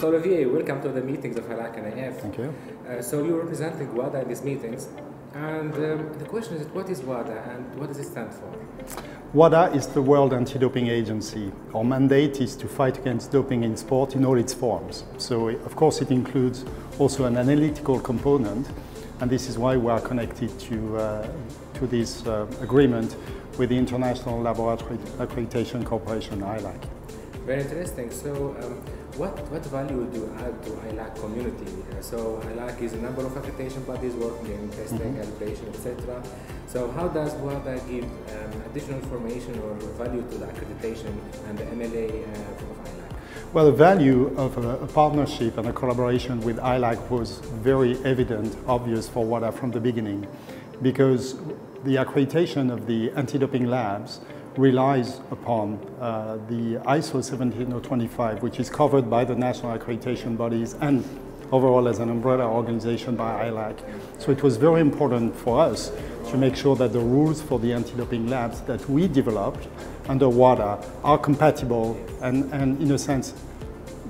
So Olivier, welcome to the meetings of ILAC and IF. Thank you. So you're representing WADA in these meetings, and the question is, what is WADA and what does it stand for? WADA is the World Anti-Doping Agency. Our mandate is to fight against doping in sport in all its forms. So of course it includes also an analytical component, and this is why we are connected to this agreement with the International Laboratory Accreditation Corporation, ILAC. Very interesting. So what value do you add to ILAC community? So ILAC is a number of accreditation bodies working in testing, calibration, etc. So how does WADA give additional information or value to the accreditation and the MLA of ILAC? Well, the value of a partnership and a collaboration with ILAC was very evident, obvious for WADA from the beginning, because the accreditation of the anti-doping labs relies upon the ISO 17025, which is covered by the national accreditation bodies and overall as an umbrella organization by ILAC. So it was very important for us to make sure that the rules for the anti-doping labs that we developed under WADA are compatible, and in a sense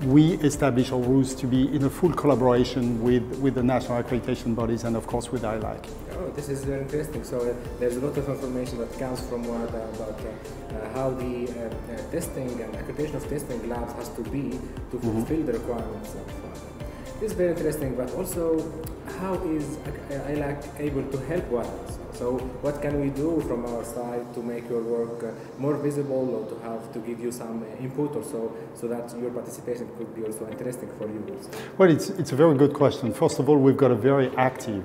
we establish our rules to be in a full collaboration with the national accreditation bodies and of course with ILAC. Oh, this is very interesting. So there's a lot of information that comes from WADA about how the testing and accreditation of testing labs has to be to fulfill the requirements of WADA. This is very interesting, but also how is ILAC able to help WADA? So what can we do from our side to make your work more visible, or to give you some input or so that your participation could be also interesting for you also? Well, it's a very good question. First of all, we've got a very active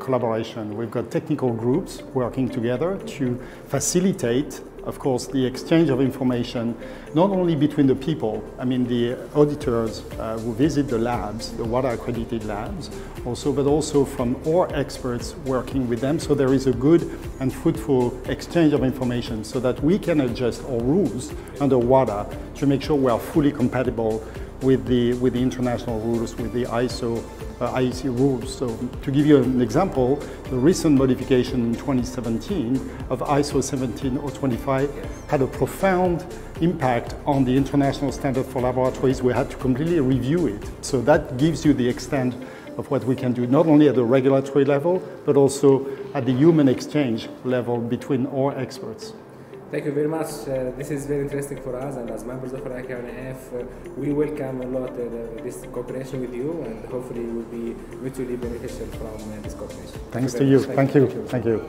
collaboration. We've got technical groups working together to facilitate, of course, the exchange of information, not only between the people, I mean the auditors who visit the labs, the WADA accredited labs, but also from our experts working with them. So there is a good and fruitful exchange of information so that we can adjust our rules under WADA to make sure we are fully compatible with the international rules, with the ISO IEC rules. So to give you an example, the recent modification in 2017 of ISO 17025 had a profound impact on the international standard for laboratories. We had to completely review it. So that gives you the extent of what we can do, not only at the regulatory level, but also at the human exchange level between our experts. Thank you very much. This is very interesting for us, and as members of ILAC and IF, we welcome a lot this cooperation with you, and hopefully it will be mutually beneficial from this cooperation. Thanks to you. Thank you. Thank you.